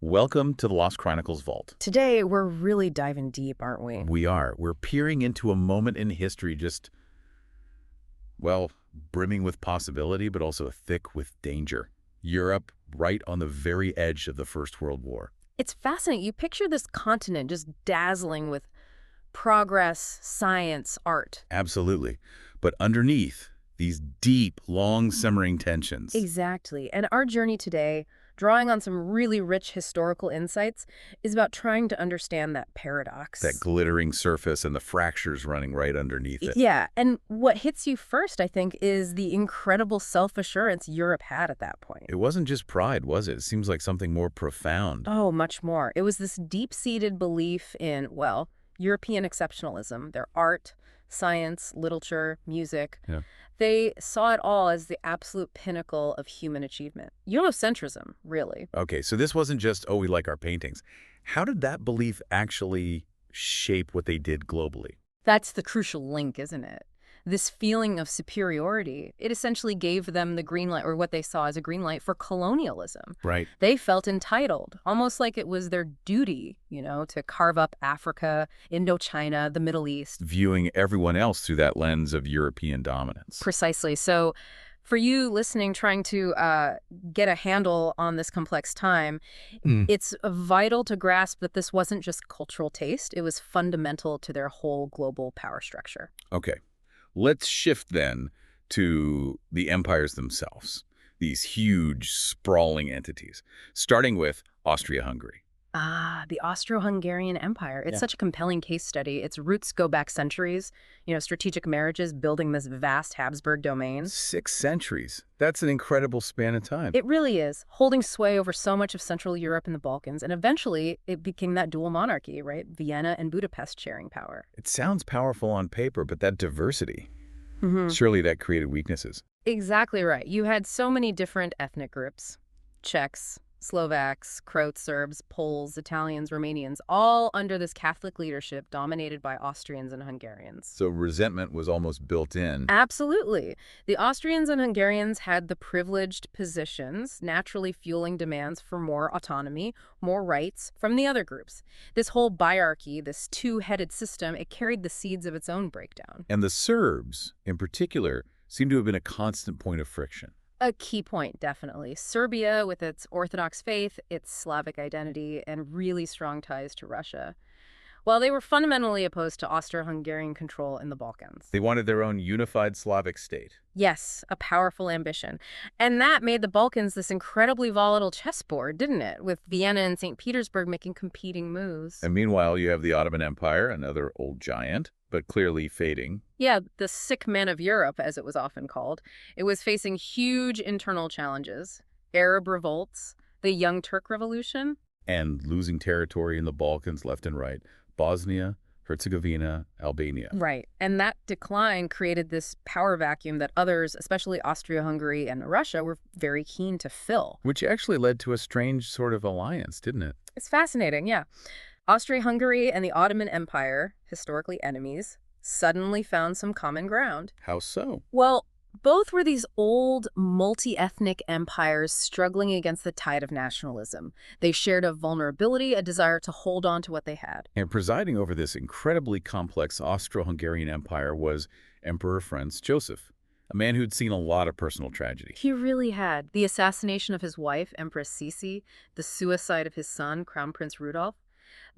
Welcome to the Lost Chronicles Vault. Today, we're really diving deep, aren't we? We are. We're peering into a moment in history just, well, brimming with possibility, but also thick with danger. Europe, right on the very edge of the First World War. It's fascinating. You picture this continent just dazzling with progress, science, art. Absolutely. But underneath, these deep, long-simmering tensions. Exactly. And our journey today, drawing on some really rich historical insights, is about trying to understand that paradox. That glittering surface and the fractures running right underneath it. Yeah, and what hits you first, I think, is the incredible self-assurance Europe had at that point. It wasn't just pride, was it? It seems like something more profound. Oh, much more. It was this deep-seated belief in, well, European exceptionalism, their art, science, literature, music. Yeah. They saw it all as the absolute pinnacle of human achievement. Eurocentrism, really. Okay, so this wasn't just, oh, we like our paintings. How did that belief actually shape what they did globally? That's the crucial link, isn't it? This feeling of superiority, it essentially gave them the green light, or what they saw as a green light, for colonialism. Right. They felt entitled, almost like it was their duty, to carve up Africa, Indochina, the Middle East. Viewing everyone else through that lens of European dominance. Precisely. So for you listening, trying to get a handle on this complex time, it's vital to grasp that this wasn't just cultural taste. It was fundamental to their whole global power structure. Okay, let's shift then to the empires themselves, these huge, sprawling entities, starting with Austria-Hungary. Ah, the Austro-Hungarian Empire. It's such a compelling case study. Its roots go back centuries, strategic marriages building this vast Habsburg domain. 6 centuries. That's an incredible span of time. It really is, holding sway over so much of Central Europe and the Balkans, and eventually it became that dual monarchy, right? Vienna and Budapest sharing power. It sounds powerful on paper, but that diversity, surely that created weaknesses. Exactly right. You had so many different ethnic groups. Czechs, Slovaks, Croats, Serbs, Poles, Italians, Romanians, all under this Catholic leadership dominated by Austrians and Hungarians. So resentment was almost built in. Absolutely. The Austrians and Hungarians had the privileged positions, naturally fueling demands for more autonomy, more rights from the other groups. This whole biarchy, this two-headed system, it carried the seeds of its own breakdown. And the Serbs, in particular, seem to have been a constant point of friction. A key point, definitely. Serbia, with its Orthodox faith, its Slavic identity, and really strong ties to Russia. While they were fundamentally opposed to Austro-Hungarian control in the Balkans. They wanted their own unified Slavic state. Yes, a powerful ambition. And that made the Balkans this incredibly volatile chessboard, didn't it? With Vienna and St. Petersburg making competing moves. And meanwhile, you have the Ottoman Empire, another old giant, but clearly fading. Yeah, the sick man of Europe, as it was often called. It was facing huge internal challenges. Arab revolts, the Young Turk Revolution. And losing territory in the Balkans left and right. Bosnia, Herzegovina, Albania. Right. And that decline created this power vacuum that others, especially Austria-Hungary and Russia, were very keen to fill. Which actually led to a strange sort of alliance, didn't it? It's fascinating, yeah. Austria-Hungary and the Ottoman Empire, historically enemies, suddenly found some common ground. How so? Well, both were these old, multi-ethnic empires struggling against the tide of nationalism. They shared a vulnerability, a desire to hold on to what they had. And presiding over this incredibly complex Austro-Hungarian empire was Emperor Franz Joseph, a man who'd seen a lot of personal tragedy. He really had. The assassination of his wife, Empress Sisi, the suicide of his son, Crown Prince Rudolf.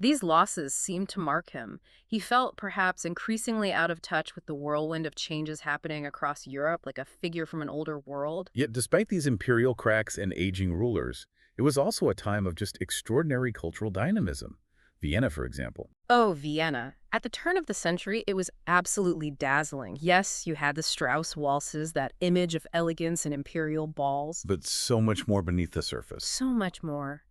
These losses seemed to mark him. He felt perhaps increasingly out of touch with the whirlwind of changes happening across Europe, like a figure from an older world. Yet despite these imperial cracks and aging rulers, it was also a time of just extraordinary cultural dynamism. Vienna, for example. Oh, Vienna. At the turn of the century, it was absolutely dazzling. Yes, you had the Strauss waltzes, that image of elegance and imperial balls. But so much more beneath the surface. So much more.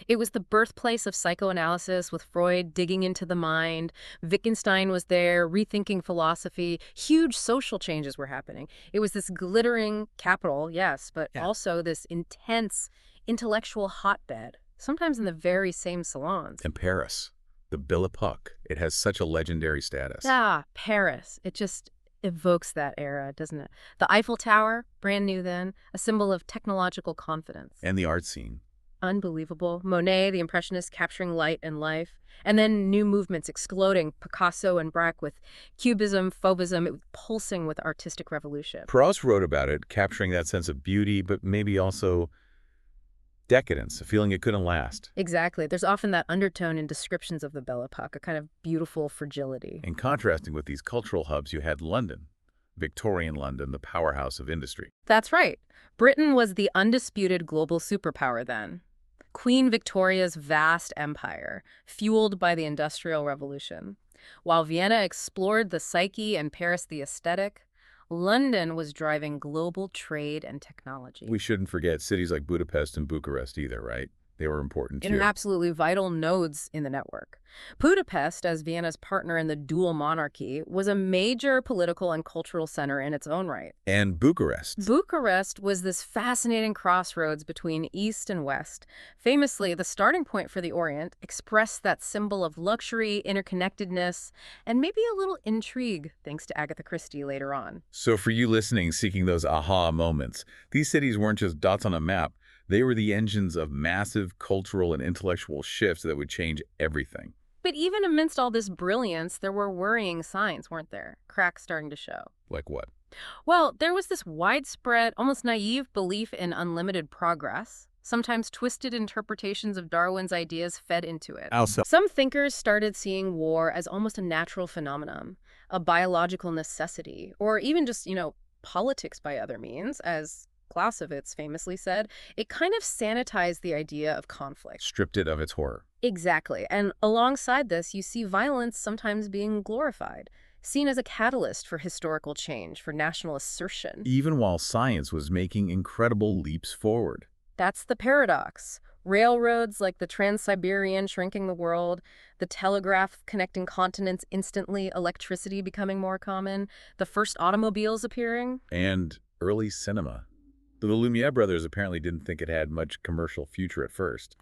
It was the birthplace of psychoanalysis, with Freud digging into the mind. Wittgenstein was there, rethinking philosophy. Huge social changes were happening. It was this glittering capital, yes, but also this intense intellectual hotbed, sometimes in the very same salons. And Paris, the Belle Époque, it has such a legendary status. Ah, Paris. It just evokes that era, doesn't it? The Eiffel Tower, brand new then, a symbol of technological confidence. And the art scene. Unbelievable. Monet, the Impressionists capturing light and life. And then new movements exploding, Picasso and Braque with Cubism, Fauvism, it was pulsing with artistic revolution. Proust wrote about it, capturing that sense of beauty, but maybe also decadence, a feeling it couldn't last. Exactly. There's often that undertone in descriptions of the Belle Époque, a kind of beautiful fragility. And contrasting with these cultural hubs, you had London, Victorian London, the powerhouse of industry. That's right. Britain was the undisputed global superpower then. Queen Victoria's vast empire, fueled by the Industrial Revolution. While Vienna explored the psyche and Paris the aesthetic, London was driving global trade and technology. We shouldn't forget cities like Budapest and Bucharest either, right? They were important In too. absolutely vital nodes in the network. Budapest, as Vienna's partner in the dual monarchy, was a major political and cultural center in its own right. And Bucharest. Bucharest was this fascinating crossroads between East and West. Famously, the starting point for the Orient expressed that symbol of luxury, interconnectedness, and maybe a little intrigue, thanks to Agatha Christie later on. So for you listening, seeking those aha moments, these cities weren't just dots on a map. They were the engines of massive cultural and intellectual shifts that would change everything. But even amidst all this brilliance, there were worrying signs, weren't there? Cracks starting to show. Like what? Well, there was this widespread, almost naive belief in unlimited progress. Sometimes twisted interpretations of Darwin's ideas fed into it. Also, Some thinkers started seeing war as almost a natural phenomenon, a biological necessity, or even just, politics by other means, as Clausewitz famously said. It kind of sanitized the idea of conflict. stripped it of its horror. Exactly. And alongside this, you see violence sometimes being glorified, seen as a catalyst for historical change, for national assertion. Even while science was making incredible leaps forward. That's the paradox. Railroads like the Trans-Siberian shrinking the world, the telegraph connecting continents instantly, electricity becoming more common, the first automobiles appearing. And early cinema. The Lumiere brothers apparently didn't think it had much commercial future at first.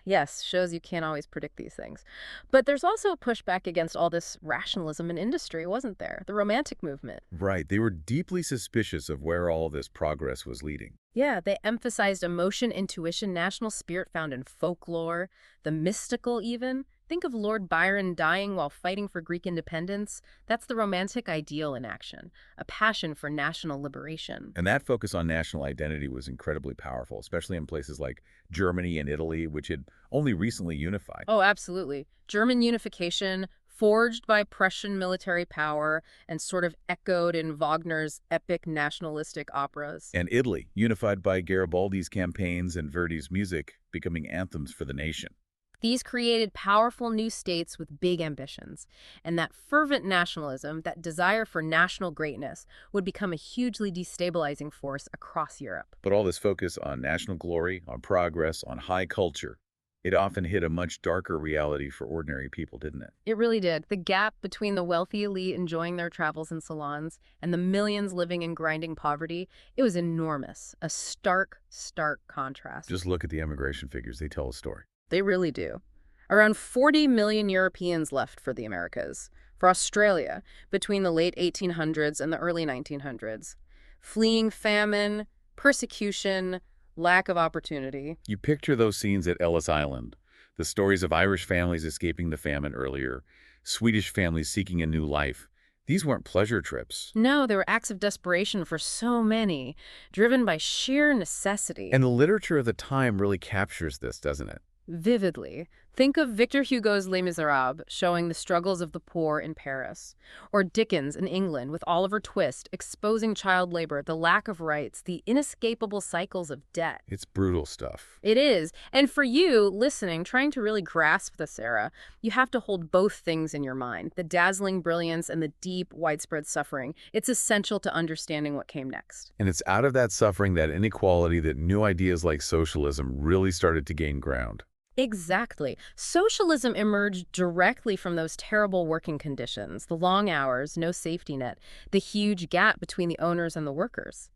Yes, shows you can't always predict these things. But there's also a pushback against all this rationalism in industry, wasn't there? The Romantic movement. Right, they were deeply suspicious of where all this progress was leading. Yeah, they emphasized emotion, intuition, national spirit found in folklore, the mystical even. Think of Lord Byron dying while fighting for Greek independence. That's the romantic ideal in action, a passion for national liberation. And that focus on national identity was incredibly powerful, especially in places like Germany and Italy, which had only recently unified. Oh, absolutely. German unification, forged by Prussian military power and sort of echoed in Wagner's epic nationalistic operas. And Italy, unified by Garibaldi's campaigns and Verdi's music, becoming anthems for the nation. These created powerful new states with big ambitions, and that fervent nationalism, that desire for national greatness, would become a hugely destabilizing force across Europe. But all this focus on national glory, on progress, on high culture, it often hid a much darker reality for ordinary people, didn't it? It really did. The gap between the wealthy elite enjoying their travels in salons and the millions living in grinding poverty, it was enormous. A stark, stark contrast. Just look at the immigration figures. They tell a story. They really do. Around 40 million Europeans left for the Americas. For Australia, between the late 1800s and the early 1900s. Fleeing famine, persecution, lack of opportunity. You picture those scenes at Ellis Island, the stories of Irish families escaping the famine earlier, Swedish families seeking a new life. These weren't pleasure trips. No, they were acts of desperation for so many, driven by sheer necessity. And the literature of the time really captures this, doesn't it? Vividly. Think of Victor Hugo's Les Miserables, showing the struggles of the poor in Paris. Or Dickens in England with Oliver Twist, exposing child labor, the lack of rights, the inescapable cycles of debt. It's brutal stuff. It is. And for you, listening, trying to really grasp this era, you have to hold both things in your mind, the dazzling brilliance and the deep, widespread suffering. It's essential to understanding what came next. And it's out of that suffering, that inequality, that new ideas like socialism really started to gain ground. Exactly. Socialism emerged directly from those terrible working conditions, the long hours, no safety net, the huge gap between the owners and the workers.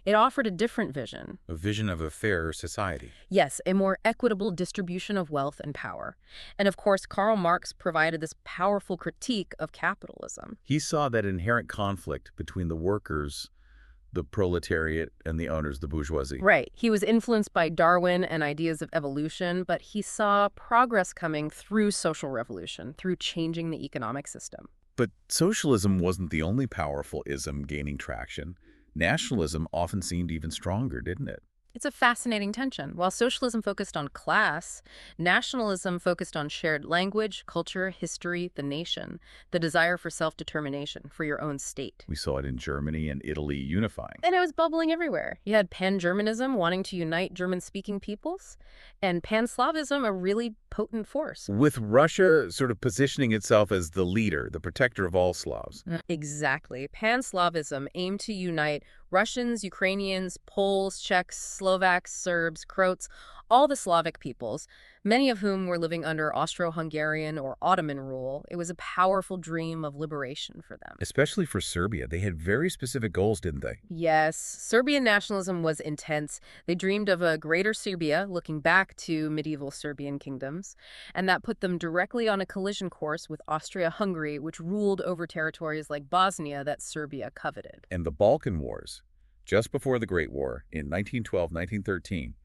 It offered a different vision. A vision of a fairer society. Yes, a more equitable distribution of wealth and power. And of course, Karl Marx provided this powerful critique of capitalism. He saw that inherent conflict between the workers, the proletariat and the owners, the bourgeoisie. Right. He was influenced by Darwin and ideas of evolution, but he saw progress coming through social revolution, through changing the economic system. But socialism wasn't the only powerful ism gaining traction. Nationalism often seemed even stronger, didn't it? It's a fascinating tension. While socialism focused on class, nationalism focused on shared language, culture, history, the nation, the desire for self-determination, for your own state. We saw it in Germany and Italy unifying. And it was bubbling everywhere. You had pan-Germanism wanting to unite German-speaking peoples, and pan-Slavism a really potent force. With Russia sort of positioning itself as the leader, the protector of all Slavs. Exactly. Pan-Slavism aimed to unite Russians, Ukrainians, Poles, Czechs, Slovaks, Serbs, Croats, all the Slavic peoples, many of whom were living under Austro-Hungarian or Ottoman rule. It was a powerful dream of liberation for them. Especially for Serbia. They had very specific goals, didn't they? Yes, Serbian nationalism was intense. They dreamed of a greater Serbia, looking back to medieval Serbian kingdoms, and that put them directly on a collision course with Austria-Hungary, which ruled over territories like Bosnia that Serbia coveted. And the Balkan Wars, just before the Great War, in 1912, 1913,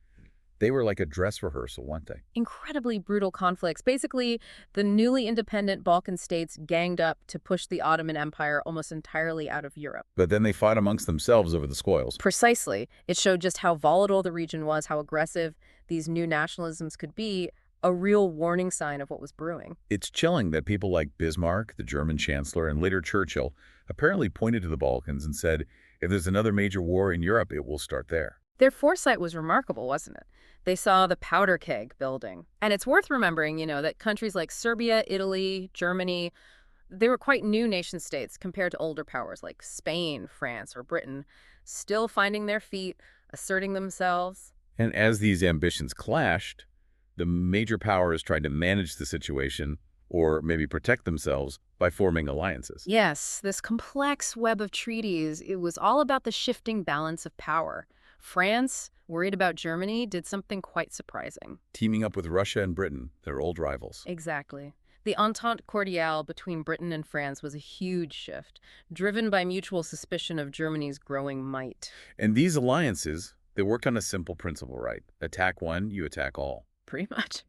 they were like a dress rehearsal, weren't they? Incredibly brutal conflicts. Basically, the newly independent Balkan states ganged up to push the Ottoman Empire almost entirely out of Europe. But then they fought amongst themselves over the spoils. Precisely. It showed just how volatile the region was, how aggressive these new nationalisms could be, a real warning sign of what was brewing. It's chilling that people like Bismarck, the German chancellor, and later Churchill apparently pointed to the Balkans and said, if there's another major war in Europe, it will start there. Their foresight was remarkable, wasn't it? They saw the powder keg building. And it's worth remembering, that countries like Serbia, Italy, Germany, they were quite new nation states compared to older powers like Spain, France, or Britain, still finding their feet, asserting themselves. And as these ambitions clashed, the major powers tried to manage the situation or maybe protect themselves by forming alliances. Yes, this complex web of treaties, it was all about the shifting balance of power. France, worried about Germany, did something quite surprising. Teaming up with Russia and Britain, their old rivals. Exactly. The Entente Cordiale between Britain and France was a huge shift, driven by mutual suspicion of Germany's growing might. And these alliances, they work on a simple principle, right? Attack one, you attack all. Pretty much.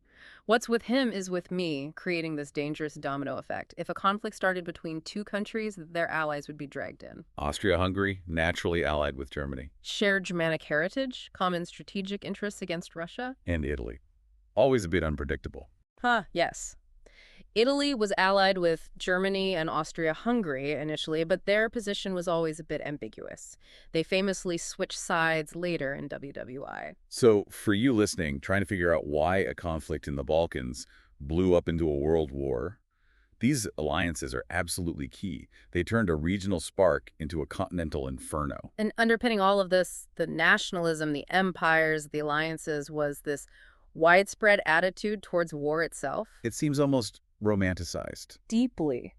What's with him is with me, creating this dangerous domino effect. If a conflict started between two countries, their allies would be dragged in. Austria-Hungary, naturally allied with Germany. Shared Germanic heritage, common strategic interests against Russia. And Italy. Always a bit unpredictable. Yes. Italy was allied with Germany and Austria-Hungary initially, but their position was always a bit ambiguous. They famously switched sides later in WWI. So for you listening, trying to figure out why a conflict in the Balkans blew up into a world war, these alliances are absolutely key. They turned a regional spark into a continental inferno. And underpinning all of this, the nationalism, the empires, the alliances, was this widespread attitude towards war itself. It seems almost romanticized. Deeply.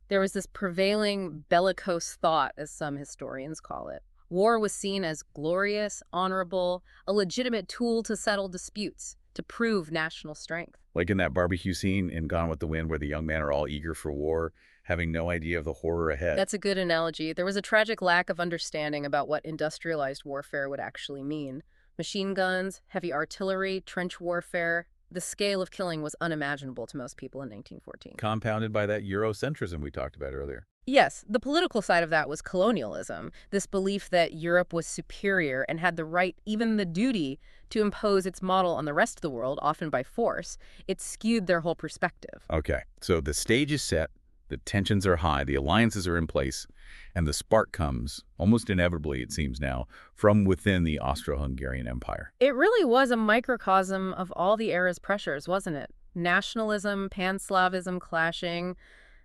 There was this prevailing bellicose thought, as some historians call it. War was seen as glorious, honorable, a legitimate tool to settle disputes, to prove national strength. Like in that barbecue scene in Gone with the Wind where the young men are all eager for war, having no idea of the horror ahead. That's a good analogy. There was a tragic lack of understanding about what industrialized warfare would actually mean. Machine guns, heavy artillery, trench warfare. The scale of killing was unimaginable to most people in 1914. Compounded by that Eurocentrism we talked about earlier. Yes, the political side of that was colonialism, this belief that Europe was superior and had the right, even the duty, to impose its model on the rest of the world, often by force. It skewed their whole perspective. Okay, so the stage is set, the tensions are high, the alliances are in place, and the spark comes, almost inevitably it seems now, from within the Austro-Hungarian Empire. It really was a microcosm of all the era's pressures, wasn't it? Nationalism, pan-Slavism clashing,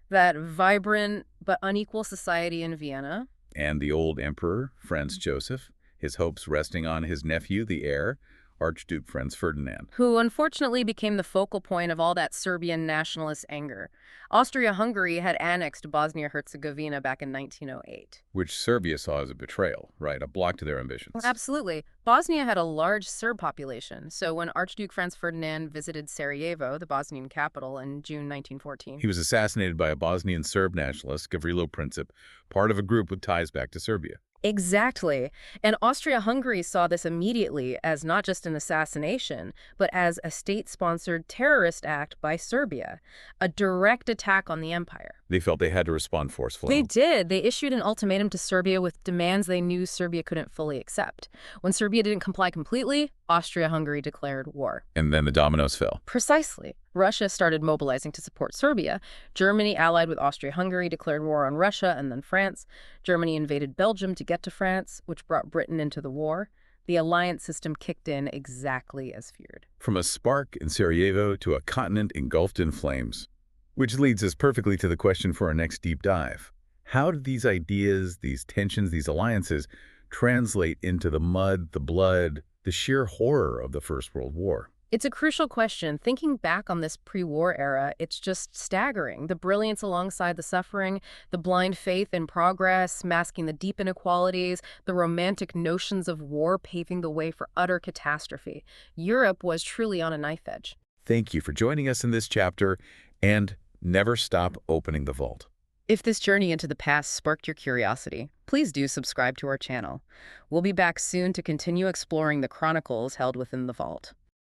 that vibrant but unequal society in Vienna. And the old emperor, Franz Joseph, his hopes resting on his nephew, the heir, Archduke Franz Ferdinand. Who unfortunately became the focal point of all that Serbian nationalist anger. Austria-Hungary had annexed Bosnia-Herzegovina back in 1908. Which Serbia saw as a betrayal, right? A block to their ambitions. Absolutely. Bosnia had a large Serb population, so when Archduke Franz Ferdinand visited Sarajevo, the Bosnian capital, in June 1914... He was assassinated by a Bosnian Serb nationalist, Gavrilo Princip, part of a group with ties back to Serbia. Exactly. And Austria-Hungary saw this immediately as not just an assassination, but as a state-sponsored terrorist act by Serbia, a direct attack on the empire. They felt they had to respond They forcefully. did. They issued an ultimatum to Serbia with demands they knew Serbia couldn't fully accept. When Serbia didn't comply completely, Austria-Hungary declared war. And then the dominoes fell. Precisely. Russia started mobilizing to support Serbia. Germany, allied with Austria-Hungary, declared war on Russia and then France. Germany invaded Belgium to get to France, which brought Britain into the war. The alliance system kicked in exactly as feared. From a spark in Sarajevo to a continent engulfed in flames. Which leads us perfectly to the question for our next deep dive. How did these ideas, these tensions, these alliances translate into the mud, the blood, the sheer horror of the First World War? It's a crucial question. Thinking back on this pre-war era, it's just staggering. The brilliance alongside the suffering, the blind faith in progress, masking the deep inequalities, the romantic notions of war paving the way for utter catastrophe. Europe was truly on a knife edge. Thank you for joining us in this chapter, and never stop opening the vault. If this journey into the past sparked your curiosity, please do subscribe to our channel. We'll be back soon to continue exploring the chronicles held within the vault.